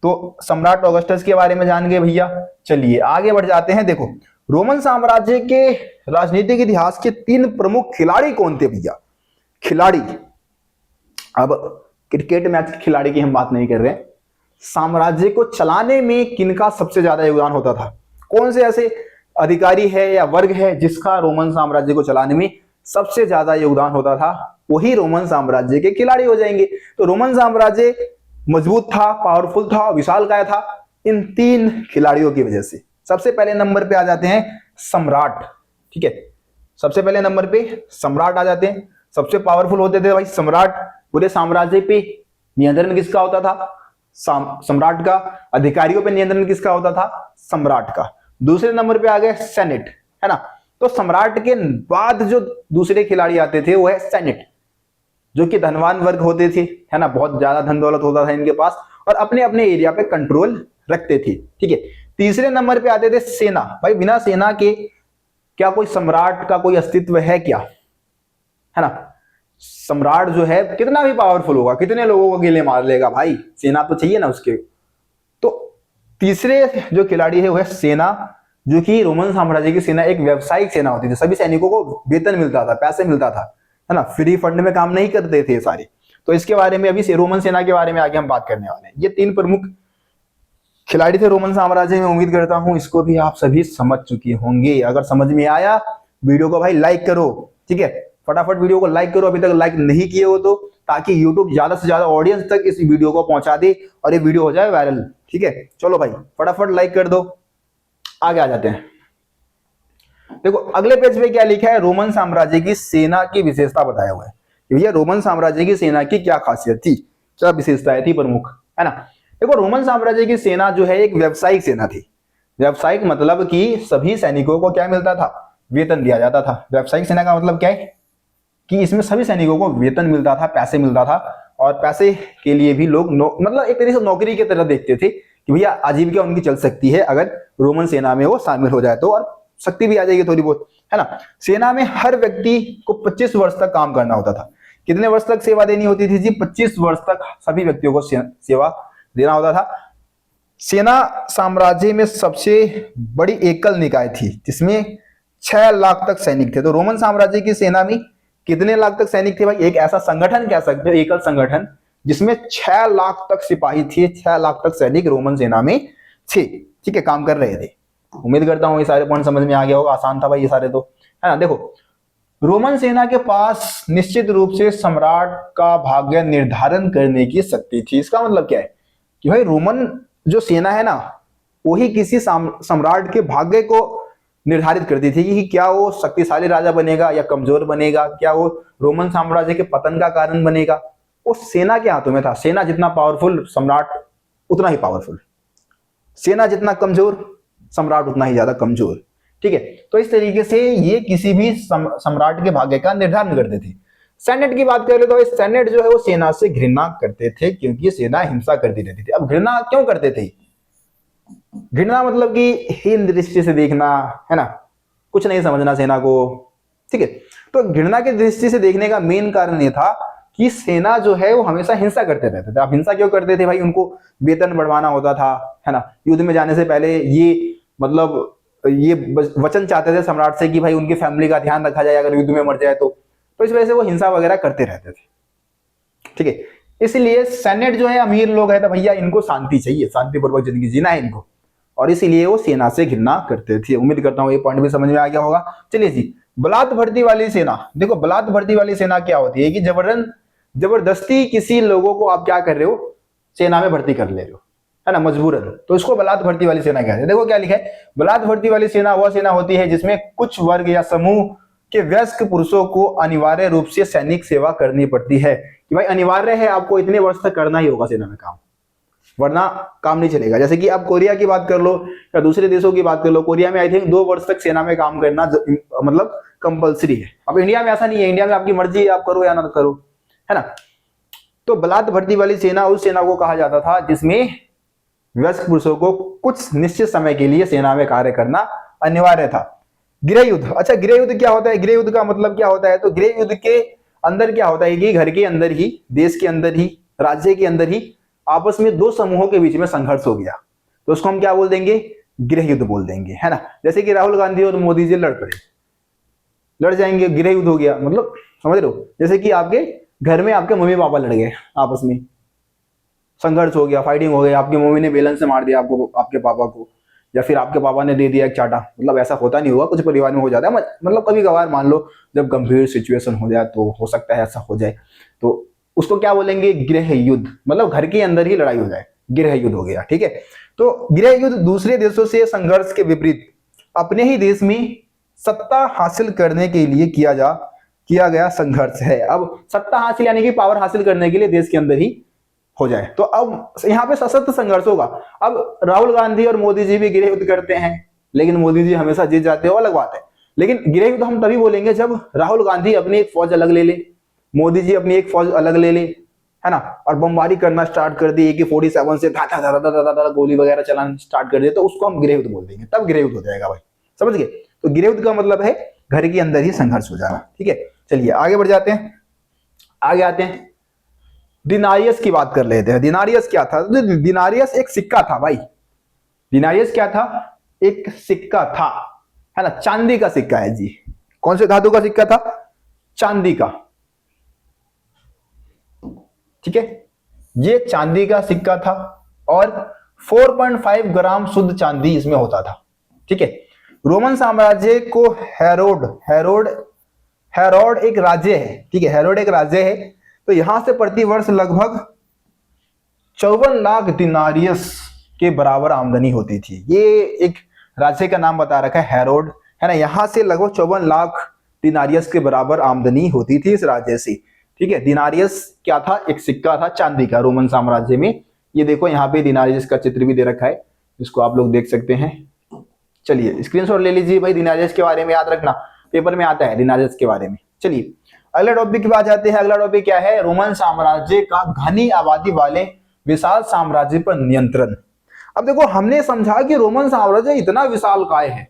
A: तो सम्राट ऑगस्टस के बारे में जान गए भैया। चलिए आगे बढ़ जाते हैं। देखो, रोमन साम्राज्य के राजनीतिक इतिहास के 3 प्रमुख खिलाड़ी कौन थे भैया? खिलाड़ी, अब क्रिकेट मैच के खिलाड़ी की हम बात नहीं कर रहे हैं। साम्राज्य को चलाने में किनका सबसे ज्यादा योगदान होता था? कौन से ऐसे अधिकारी है या वर्ग है जिसका रोमन साम्राज्य को चलाने में सबसे ज्यादा योगदान होता था? वही रोमन साम्राज्य के खिलाड़ी हो जाएंगे। तो रोमन साम्राज्य मजबूत था, पावरफुल था, विशालकाय था इन 3 खिलाड़ियों की वजह से। सबसे पहले नंबर पे आ जाते हैं सम्राट, ठीक है। सबसे पहले नंबर पे सम्राट आ जाते हैं। सबसे पावरफुल होते थे भाई सम्राट। पूरे साम्राज्य पे नियंत्रण किसका होता था? सम्राट का। अधिकारियों पे नियंत्रण किसका होता था? सम्राट का। दूसरे नंबर पे आ गए सेनेट, है ना। तो सम्राट के बाद जो दूसरे खिलाड़ी आते थे वो है सेनेट, जो कि धनवान वर्ग होते थे, है ना। बहुत ज्यादा धन दौलत होता था इनके पास और अपने अपने एरिया पे कंट्रोल रखते थे, ठीक है। तीसरे नंबर पे आते थे सेना। भाई बिना सेना के क्या कोई सम्राट का कोई अस्तित्व है क्या? है ना। सम्राट जो है कितना भी पावरफुल होगा, कितने लोगों को अकेले मार लेगा भाई, सेना तो चाहिए ना उसके। तो तीसरे जो खिलाड़ी है वो है सेना, जो कि रोमन साम्राज्य की सेना एक व्यावसायिक सेना होती थी। सभी सैनिकों को वेतन मिलता था, पैसे मिलता था, है ना। फ्री फंड में काम नहीं करते थे सारे। तो इसके बारे में अभी रोमन सेना के बारे में आगे हम बात करने वाले हैं। ये 3 प्रमुख खिलाड़ी थे रोमन साम्राज्य में। उम्मीद करता हूं इसको भी आप सभी समझ चुके होंगे। अगर समझ में आया वीडियो को भाई लाइक करो, ठीक है। फटाफट वीडियो को लाइक करो अभी तक लाइक नहीं किए हो तो, ताकि यूट्यूब ज्यादा से ज्यादा ऑडियंस तक इस वीडियो को पहुंचा दे और ये वीडियो हो जाए वायरल, ठीक है। चलो भाई फटाफट लाइक कर दो। आगे आ जाते हैं। देखो अगले पेज पे क्या लिखा है? रोमन साम्राज्य की सेना की विशेषता बताया हुआ है। भैया रोमन साम्राज्य की सेना की क्या खासियत थी, क्या विशेषताएं थी प्रमुख, है ना। देखो रोमन साम्राज्य की सेना जो है एक व्यावसायिक सेना थी। व्यावसायिक मतलब कि सभी सैनिकों को क्या मिलता था? वेतन दिया जाता था। व्यावसायिक सेना का मतलब क्या है? कि इसमें सभी सैनिकों को वेतन मिलता था, पैसे मिलता था, और पैसे के लिए भी लोग मतलब एक तरीके से नौकरी की तरह देखते थे कि भैया आजीविका उनकी चल सकती है अगर रोमन सेना में वो शामिल हो जाए तो, और शक्ति भी आ जाएगी थोड़ी बहुत, है ना। सेना में हर व्यक्ति को 25 वर्ष तक काम करना होता था। कितने वर्ष तक सेवा देनी होती थी जी? 25 वर्ष तक सभी व्यक्तियों को सेवा देना होता था। सेना साम्राज्य में सबसे बड़ी एकल निकाय थी जिसमें 6 लाख तक सैनिक थे। तो रोमन साम्राज्य की सेना में कितने लाख तक सैनिक थे भाई? एक ऐसा संगठन कह सकते हो, एकल संगठन, जिसमें 6 लाख तक सिपाही थे, 6 लाख तक सैनिक रोमन सेना में थे, ठीक है, काम कर रहे थे। उम्मीद करता हूं ये सारे पॉइंट समझ में आ गया होगा। आसान था भाई ये सारे तो, है ना। देखो रोमन सेना के पास निश्चित रूप से सम्राट का भाग्य निर्धारण करने की शक्ति थी। इसका मतलब क्या है कि भाई रोमन जो सेना है ना, वही किसी सम्राट के भाग्य को निर्धारित करती थी कि क्या वो शक्तिशाली राजा बनेगा या कमजोर बनेगा, क्या वो रोमन साम्राज्य के पतन का कारण बनेगा। वो सेना के हाथों में था। सेना जितना पावरफुल, सम्राट उतना ही पावरफुल। सेना जितना कमजोर, सम्राट उतना ही ज्यादा कमजोर। ठीक है, तो इस तरीके से ये किसी भी सम्राट के भाग्य का निर्धारण करते थे। सेनेट की बात करें तो सेनेट जो है वो सेना से घृणा करते थे, क्योंकि सेना हिंसा करती रहती थी। अब घृणा क्यों करते थे? घृणा मतलब कि हीन दृष्टि से देखना, है ना, कुछ नहीं समझना सेना को। ठीक है, तो घृणा की दृष्टि से देखने का मेन कारण ये था कि सेना जो है वो हमेशा हिंसा करते रहते थे। अब हिंसा क्यों करते थे भाई? उनको वेतन बढ़वाना होता था, है ना। युद्ध में जाने से पहले ये मतलब ये वचन चाहते थे सम्राट से कि भाई उनकी फैमिली का ध्यान रखा जाए अगर युद्ध में मर जाए तो इस वजह से वो हिंसा वगैरह करते रहते थे। ठीक है, इसलिए सेनेट जो है अमीर लोग है तो भैया इनको शांति चाहिए, शांतिपूर्वक जिंदगी जीना है इनको, और इसीलिए वो सेना से घृणा करते थे। उम्मीद करता हूँ ये पॉइंट भी समझ में आ गया होगा। चलिए जी, बलात् भर्ती वाली सेना। देखो बलात् भर्ती वाली सेना क्या होती है कि जबरदस्ती किसी लोगों को आप क्या कर रहे हो, सेना में भर्ती कर ले रहे हो, है ना, मजबूरन, तो इसको बलात् भर्ती वाली सेना कहते हैं। देखो क्या लिखा है, बलात् भर्ती वाली सेना वह सेना होती है जिसमें कुछ वर्ग या समूह के वयस्क पुरुषों को अनिवार्य रूप से सैनिक सेवा करनी पड़ती है। कि भाई अनिवार्य है, आपको इतने वर्ष तक करना ही होगा सेना में काम, वरना काम नहीं चलेगा। जैसे कि आप कोरिया की बात कर लो या दूसरे देशों की बात कर लो, कोरिया में आई थिंक 2 वर्ष तक सेना में काम करना मतलब कंपलसरी है। अब इंडिया में ऐसा नहीं है, इंडिया में आपकी मर्जी है, आप करो या ना करो, है ना। तो बलात् भर्ती वाली सेना उस सेना को कहा जाता था जिसमें वयस्क पुरुषों को कुछ निश्चित समय के लिए सेना में कार्य करना अनिवार्य था। गृह युद्ध। अच्छा, गृह युद्ध क्या होता है? गृह युद्ध का मतलब क्या होता है? तो गृह युद्ध के अंदर क्या होता है कि घर के अंदर ही, देश के अंदर ही, राज्य के अंदर ही आपस में 2 समूहों के बीच में संघर्ष हो गया, तो उसको हम क्या बोल देंगे? गृह युद्ध बोल देंगे, है ना। जैसे कि राहुल गांधी और मोदी जी लड़ जाएंगे, गृह युद्ध हो गया। मतलब समझ रहे हो, जैसे कि आपके घर में आपके मम्मी पापा लड़ गए, आपस में संघर्ष हो गया, फाइटिंग हो गई, आपकी मम्मी ने बेलन से मार दिया आपको, आपके पापा को, या फिर आपके पापा ने दे दिया एक चाटा। मतलब ऐसा होता नहीं होगा, कुछ परिवार में हो जाता है, मतलब कभी कभार मान लो जब गंभीर सिचुएशन हो जाए तो हो सकता है ऐसा हो जाए, तो उसको क्या बोलेंगे? गृह युद्ध। मतलब घर के अंदर ही लड़ाई हो जाए, गृह युद्ध हो गया। ठीक है, तो गृह युद्ध दूसरे देशों से संघर्ष के विपरीत अपने ही देश में सत्ता हासिल करने के लिए किया गया संघर्ष है। अब सत्ता हासिल यानी कि पावर हासिल करने के लिए देश के अंदर ही हो जाए, तो अब यहाँ पे सशक्त संघर्ष होगा। अब राहुल गांधी और मोदी जी भी गृह युद्ध करते हैं, लेकिन मोदी जी हमेशा जीत जाते हैं, वो अलग बात है। लेकिन गृह युद्ध हम तभी बोलेंगे जब राहुल गांधी अपनी एक फौज अलग ले ले, मोदी जी अपनी एक फौज अलग ले ले, है ना, और बमबारी करना स्टार्ट कर दी, AK-47 से धा धा धा धा धा धा गोली वगैरह चलाना स्टार्ट कर दिए, तो उसको हम गृह युद्ध बोल देंगे, तब गृह युद्ध हो जाएगा भाई। समझ गए? तो गृह युद्ध का मतलब है घर के अंदर ही संघर्ष हो जाना। ठीक है, चलिए आगे बढ़ जाते हैं, आगे आते हैं। दिनारियस की बात कर लेते हैं। दिनारियस क्या था? दिनारियस एक सिक्का था भाई। दिनारियस क्या था? एक सिक्का था, है ना, चांदी का सिक्का है जी। कौन से धातु का सिक्का था? चांदी का। ठीक है, ये चांदी का सिक्का था और 4.5 ग्राम शुद्ध चांदी इसमें होता था। ठीक है, रोमन साम्राज्य को हेरोड एक राज्य है। ठीक है, हेरोड एक राज्य है, तो यहां से प्रति वर्ष लगभग 54 लाख दिनारियस के बराबर आमदनी होती थी। ये एक राज्य का नाम बता रखा है हेरोड, है ना। यहां से लगभग 54 लाख दिनारियस के बराबर आमदनी होती थी इस राज्य से। ठीक है, दिनारियस क्या था? एक सिक्का था चांदी का रोमन साम्राज्य में। ये देखो यहाँ पे दिनारियस का चित्र भी दे रखा है, इसको आप लोग देख सकते हैं। चलिए स्क्रीनशॉट ले लीजिए भाई, दिनारियस के बारे में याद रखना, पेपर में आता है दिनारियस के बारे में। चलिए अगला टॉपिक की बात आते हैं। अगला टॉपिक क्या है? रोमन साम्राज्य का घनी आबादी वाले विशाल साम्राज्य पर नियंत्रण। अब देखो, हमने समझा कि रोमन साम्राज्य इतना विशालकाय है।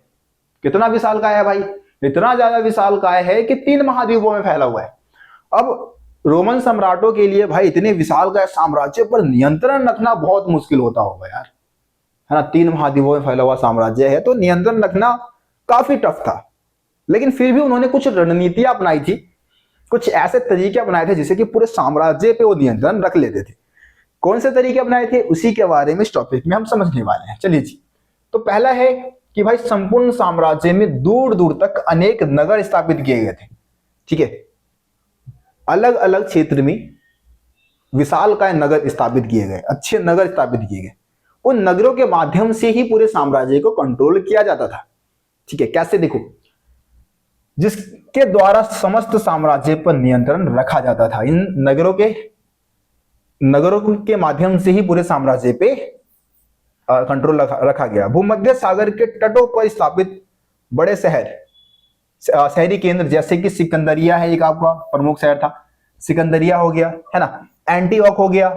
A: कितना विशालकाय है भाई? इतना ज्यादा विशालकाय है कि 3 महाद्वीपों में फैला हुआ है। अब रोमन सम्राटों के लिए भाई इतने विशालकाय साम्राज्य पर नियंत्रण रखना बहुत मुश्किल होता होगा यार, है ना। 3 महाद्वीपों में फैला हुआ साम्राज्य है, तो नियंत्रण रखना काफी टफ था। लेकिन फिर भी उन्होंने कुछ रणनीतियां अपनाई थी, कुछ ऐसे तरीके अपनाए थे जिससे कि पूरे साम्राज्य पे वो नियंत्रण रख लेते थे। कौन से तरीके अपनाए थे, उसी के बारे में इस टॉपिक में हम समझने वाले हैं। चलिए जी, तो पहला है कि भाई संपूर्ण साम्राज्य में दूर दूर तक अनेक नगर स्थापित किए गए थे। ठीक है, अलग अलग क्षेत्र में विशालकाय नगर स्थापित किए गए, अच्छे नगर स्थापित किए गए। उन नगरों के माध्यम से ही पूरे साम्राज्य को कंट्रोल किया जाता था। ठीक है, कैसे देखो, जिसके द्वारा समस्त साम्राज्य पर नियंत्रण रखा जाता था। इन नगरों के माध्यम से ही पूरे साम्राज्य पे कंट्रोल रखा गया। भूमध्य सागर के तटों पर स्थापित बड़े शहरी केंद्र जैसे कि सिकंदरिया है, एक आपका प्रमुख शहर था, सिकंदरिया हो गया, है ना, एंटीओक हो गया,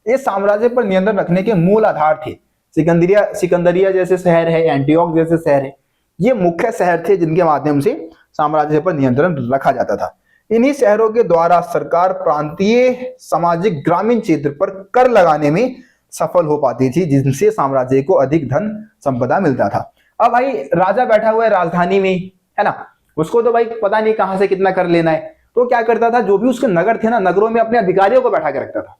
A: ये साम्राज्य पर नियंत्रण रखने के मूल आधार थे। सिकंदरिया जैसे शहर है, एंटीओक जैसे शहर है, ये मुख्य शहर थे जिनके माध्यम से साम्राज्य पर नियंत्रण रखा जाता था। इन्हीं शहरों के द्वारा सरकार प्रांतीय, सामाजिक, ग्रामीण क्षेत्र पर कर लगाने में सफल हो पाती थी, जिनसे साम्राज्य को अधिक धन संपदा मिलता था। अब भाई राजा बैठा हुआ है राजधानी में, है ना, उसको तो भाई पता नहीं कहां से कितना कर लेना है, तो क्या करता था, जो भी उसके नगर थे ना, नगरों में अपने अधिकारियों को बैठा के रखता था,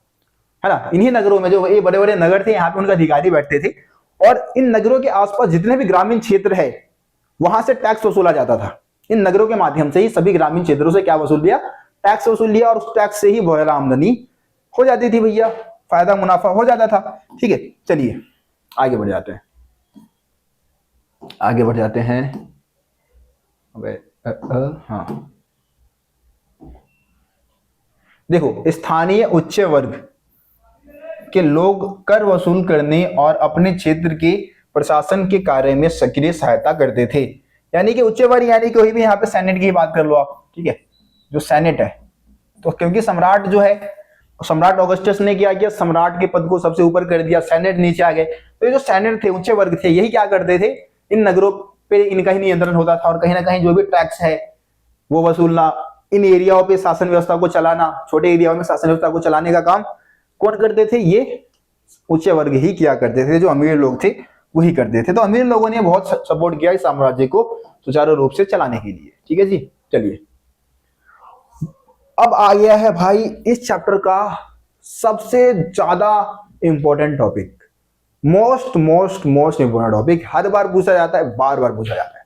A: है ना। इन्हीं नगरों में, जो ये बड़े बड़े नगर थे, यहाँ पे उनके अधिकारी बैठते थे, और इन नगरों के आसपास जितने भी ग्रामीण क्षेत्र है वहां से टैक्स वसूला जाता था। इन नगरों के माध्यम से ही सभी ग्रामीण क्षेत्रों से क्या वसूल लिया, टैक्स वसूल लिया, और उस टैक्स से ही बहुत आमदनी हो जाती थी भैया, फायदा मुनाफा हो जाता था। ठीक है, चलिए आगे बढ़ जाते हैं, आगे बढ़ जाते हैं। हाँ देखो, स्थानीय उच्च वर्ग के लोग कर वसूल करने और अपने क्षेत्र के प्रशासन के कार्य में सक्रिय सहायता करते थे। यानी कि उच्च वर्ग, यानी कि वही भी यहाँ पे सेनेट की बात कर लो आप, ठीक है, जो सेनेट है, तो क्योंकि सम्राट जो है, सम्राट ऑगस्टस ने क्या किया, सम्राट के पद को सबसे ऊपर कर दिया, सेनेट नीचे आ गए, तो ये जो सेनेट थे, उच्च वर्ग थे, यही क्या करते थे, इन नगरों पे इनका ही नियंत्रण होता था, और कहीं ना कहीं जो भी टैक्स है वो वसूलना, इन एरियाओं पे शासन व्यवस्था को चलाना, छोटे एरियाओं में शासन व्यवस्था को चलाने का काम कौन करते थे, ये उच्च वर्ग ही किया करते थे। जो अमीर लोग थे वही करते थे। तो अमीर लोगों ने बहुत सपोर्ट किया इस साम्राज्य को सुचारू रूप से चलाने के लिए। ठीक है जी, चलिए अब आ गया है भाई इस चैप्टर का सबसे ज्यादा important topic, most important topic, हर बार पूछा जाता है, बार बार पूछा जाता है।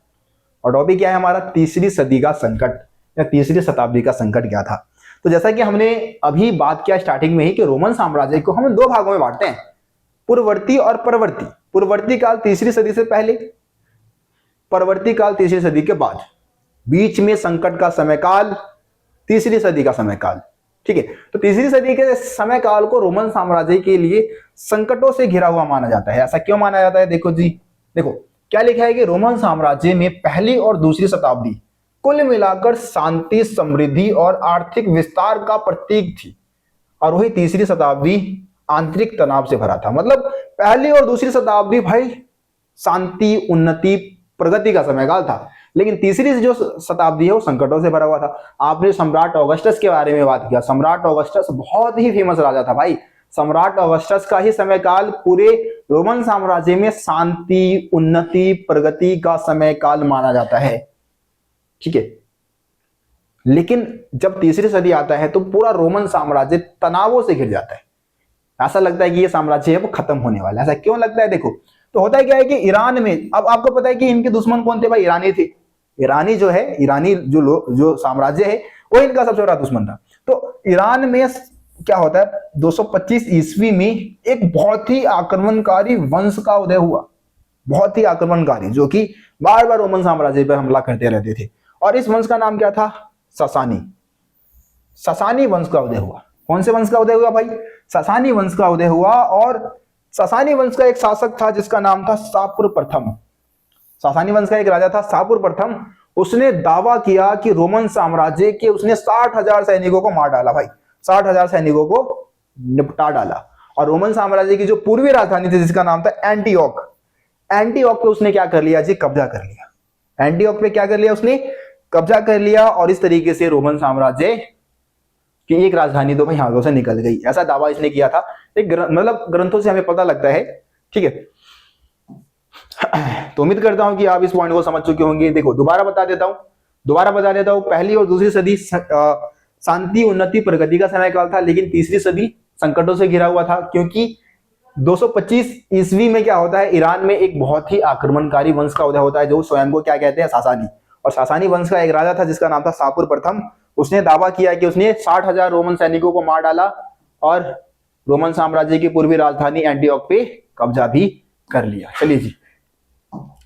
A: और टॉपिक क्या है हमारा, तीसरी सदी का संकट या तीसरी शताब्दी का संकट क्या था। तो जैसा कि हमने अभी बात किया स्टार्टिंग में ही कि रोमन साम्राज्य को हम दो भागों में बांटते हैं, पूर्ववर्ती और परवर्ती। पूर्ववर्ती काल तीसरी सदी से पहले, परवर्ती काल तीसरी सदी के बाद, बीच में संकट का समय काल तीसरी सदी का समय काल। ठीक है, तो तीसरी सदी के समय काल को रोमन साम्राज्य के लिए संकटों से घिरा हुआ माना जाता है। ऐसा क्यों माना जाता है, देखो जी, देखो क्या लिखा है कि रोमन साम्राज्य में पहली और दूसरी शताब्दी कुल मिलाकर शांति, समृद्धि और आर्थिक विस्तार का प्रतीक थी, और वही तीसरी शताब्दी आंतरिक तनाव से भरा था। मतलब पहली और दूसरी शताब्दी भाई शांति, उन्नति, प्रगति का समयकाल था, लेकिन तीसरी जो शताब्दी है वो संकटों से भरा हुआ था। आपने सम्राट ऑगस्टस के बारे में बात किया, सम्राट ऑगस्टस बहुत ही फेमस राजा था भाई। सम्राट ऑगस्टस का ही समयकाल पूरे रोमन साम्राज्य में शांति, उन्नति, प्रगति का समयकाल माना जाता है। ठीक है, लेकिन जब तीसरी सदी आता है तो पूरा रोमन साम्राज्य तनावों से घिर जाता है। ऐसा लगता है कि ये साम्राज्य है वो खत्म होने वाला है। ऐसा क्यों लगता है, देखो तो होता है क्या है कि ईरान में, अब आपको पता है कि इनके दुश्मन कौन थे भाई, ईरानी थे। ईरानी जो है, ईरानी जो साम्राज्य है वो इनका सबसे बड़ा दुश्मन था। तो ईरान में क्या होता है, 225 ईस्वी में एक बहुत ही आक्रमणकारी वंश का उदय हुआ, बहुत ही आक्रमणकारी, जो कि बार बार रोमन साम्राज्य पर हमला करते रहते थे। और इस वंश का नाम क्या था, ससानी। ससानी वंश का उदय हुआ। कौन से वंश का उदय हुआ भाई, ससानी वंश का उदय हुआ। और ससानी वंश का एक शासक था जिसका नाम था शापुर प्रथम। ससानी वंश का एक राजा था शापुर प्रथम। उसने दावा किया कि रोमन साम्राज्य के उसने 60,000 सैनिकों को मार डाला भाई, 60,000 सैनिकों को निपटा डाला। और रोमन साम्राज्य की जो पूर्वी राजधानी थी जिसका नाम था एंटीओक, एंटीओक पे उसने क्या कर लिया जी, कब्जा कर लिया। एंटीओक पे क्या कर लिया उसने, कब्जा कर लिया। और इस तरीके से रोमन साम्राज्य की एक राजधानी तो भाई हाथों से निकल गई, ऐसा दावा इसने किया था। एक मतलब ग्रंथों से हमें पता लगता है। ठीक है, तो उम्मीद करता हूं कि आप इस पॉइंट को समझ चुके होंगे। देखो दोबारा बता देता हूं, पहली और दूसरी सदी शांति, उन्नति, प्रगति का समय काल था, लेकिन तीसरी सदी संकटों से घिरा हुआ था। क्योंकि 225 ईस्वी में क्या होता है, ईरान में एक बहुत ही आक्रमणकारी वंश का उदय होता है जो स्वयं को क्या कहते हैं, सासानी। और सासानी वंश का एक राजा था जिसका नाम था शापुर प्रथम। उसने दावा किया कि उसने 60,000 रोमन सैनिकों को मार डाला और रोमन साम्राज्य की पूर्वी राजधानी एंटीओक पे कब्जा भी कर लिया। चलिए जी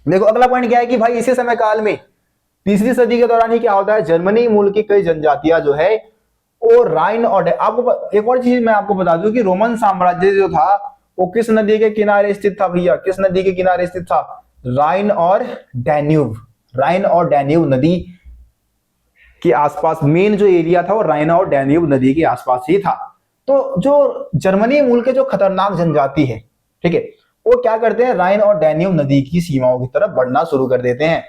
A: देखो अगला पॉइंट क्या है कि भाई इसी समय काल में तीसरी सदी के दौरान ही क्या होता है, जर्मनी मूल की कई जनजातियां जो है वो राइन और आपको एक और चीज मैं आपको बता दूं कि रोमन साम्राज्य जो था वो किस नदी के किनारे स्थित था भैया, किस नदी के किनारे स्थित था, राइन और डैन्यूब, राइन और डैन्यूब नदी के आसपास मेन जो एरिया था वो राइन और डैन्यूब नदी के आसपास ही था। तो जो जर्मनी मूल के जो खतरनाक जनजाति है, ठीक है, वो क्या करते हैं, राइन और डैन्यूब नदी की सीमाओं की तरफ बढ़ना शुरू कर देते हैं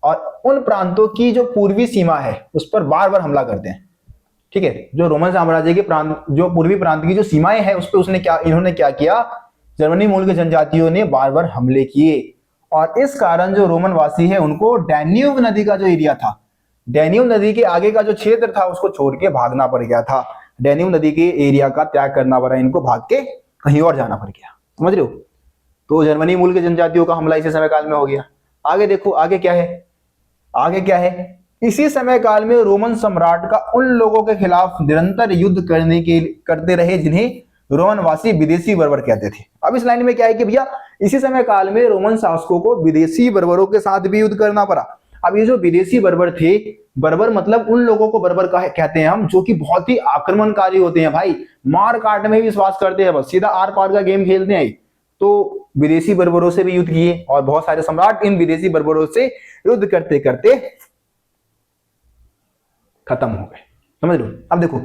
A: और उन प्रांतों की जो पूर्वी सीमा है उस पर बार बार हमला करते हैं। ठीक है, जो रोमन साम्राज्य के प्रांत, जो पूर्वी प्रांत की जो सीमाएं हैं उस पर इन्होंने क्या किया, जर्मनी मूल के जनजातियों ने बार बार हमले किए और इस कारण जो रोमन वासी है उनको डैन्यूब नदी का जो एरिया था, डैन्यूब नदी के आगे का जो क्षेत्र था उसको छोड़ के भागना पड़ गया था, डैन्यूब नदी के एरिया का त्याग करना पड़ा, इनको भाग के कहीं और जाना पड़ गया। समझ रहे हो? तो जर्मनी मूल के जनजातियों का हमला इसी समय काल में हो गया। आगे देखो आगे क्या है, आगे क्या है, इसी समय काल में रोमन सम्राट का उन लोगों के खिलाफ निरंतर युद्ध करते रहे जिन्हें रोमनवासी विदेशी बर्बर कहते थे। अब इस लाइन में क्या है कि भैया इसी समय काल में रोमन शासकों को विदेशी बर्बरों के साथ भी युद्ध करना पड़ा। अब ये जो विदेशी बर्बर थे, बर्बर मतलब उन लोगों को बर्बर कहते हैं हम जो कि बहुत ही आक्रमणकारी होते हैं भाई, मार काट में विश्वास करते हैं, बस सीधा आर पार का गेम खेलते हैं। तो विदेशी बर्बरों से भी युद्ध किए और बहुत सारे सम्राट इन विदेशी बर्बरों से युद्ध करते करते खत्म हो गए। समझ लो? अब देखो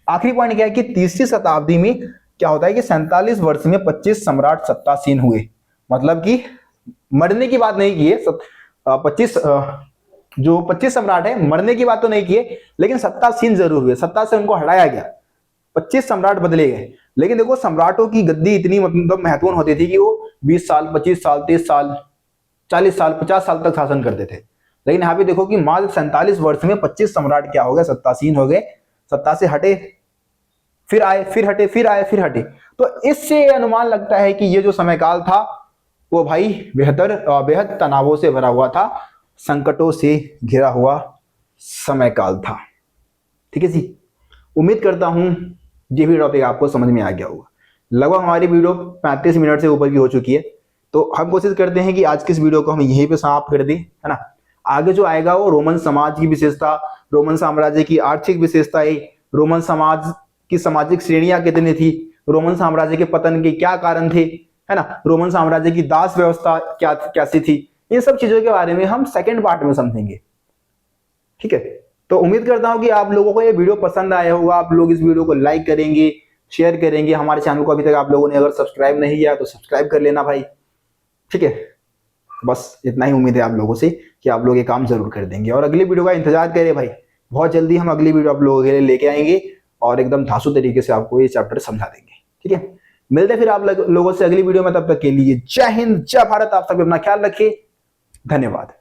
A: आखिरी पॉइंट क्या है कि तीसरी शताब्दी में क्या होता है कि 47 वर्ष में 25 सम्राट सत्तासीन हुए। मतलब कि मरने की बात नहीं की है, 25 सम्राट है, मरने की बात तो नहीं की है, लेकिन सत्तासीन जरूर हुए, सत्ता से उनको हटाया गया, 25 सम्राट बदले गए। लेकिन देखो सम्राटों की गद्दी इतनी मतलब महत्वपूर्ण होती थी कि वो 20 साल, 25 साल, 30 साल, 40 साल, 50 साल तक शासन करते थे। लेकिन यहाँ पे देखो कि मात्र 47 वर्ष में 25 सम्राट क्या हो गए, सत्तासीन हो गए, सत्ता से हटे, फिर आए, फिर हटे, फिर आए, फिर हटे। तो इससे अनुमान लगता है कि ये जो समयकाल था वो भाई बेहद तनावों से भरा हुआ था, संकटों से घिरा हुआ समयकाल था। ठीक है जी, उम्मीद करता हूं ये भी टॉपिक आपको समझ में आ गया होगा। लगभग हमारी वीडियो 35 मिनट से ऊपर की हो चुकी है, तो हम कोशिश करते हैं कि आज की इस वीडियो को हम यहीं पे समाप्त कर दें, है ना। आगे जो आएगा वो रोमन समाज की विशेषता, रोमन साम्राज्य की आर्थिक विशेषताएं, रोमन समाज की सामाजिक श्रेणियां कितनी थी, रोमन साम्राज्य के पतन के क्या कारण थे, है ना, रोमन साम्राज्य की दास व्यवस्था कैसी थी, इन सब चीजों के बारे में हम सेकेंड पार्ट में समझेंगे। ठीक है, तो उम्मीद करता हूं कि आप लोगों को ये वीडियो पसंद आया होगा, आप लोग इस वीडियो को लाइक करेंगे, शेयर करेंगे। हमारे चैनल को अभी तक आप लोगों ने अगर सब्सक्राइब नहीं किया तो सब्सक्राइब कर लेना भाई। ठीक है, बस इतना ही उम्मीद है आप लोगों से कि आप लोग ये काम जरूर कर देंगे और अगली वीडियो का इंतजार करें भाई। बहुत जल्दी हम अगली वीडियो आप लोगों के लिए लेके आएंगे और एकदम धांसू तरीके से आपको ये चैप्टर समझा देंगे। ठीक है, मिलते हैं फिर आप लोगों से अगली वीडियो में, तब तक के लिए जय हिंद, जय भारत। आप सभी अपना ख्याल रखिए, धन्यवाद।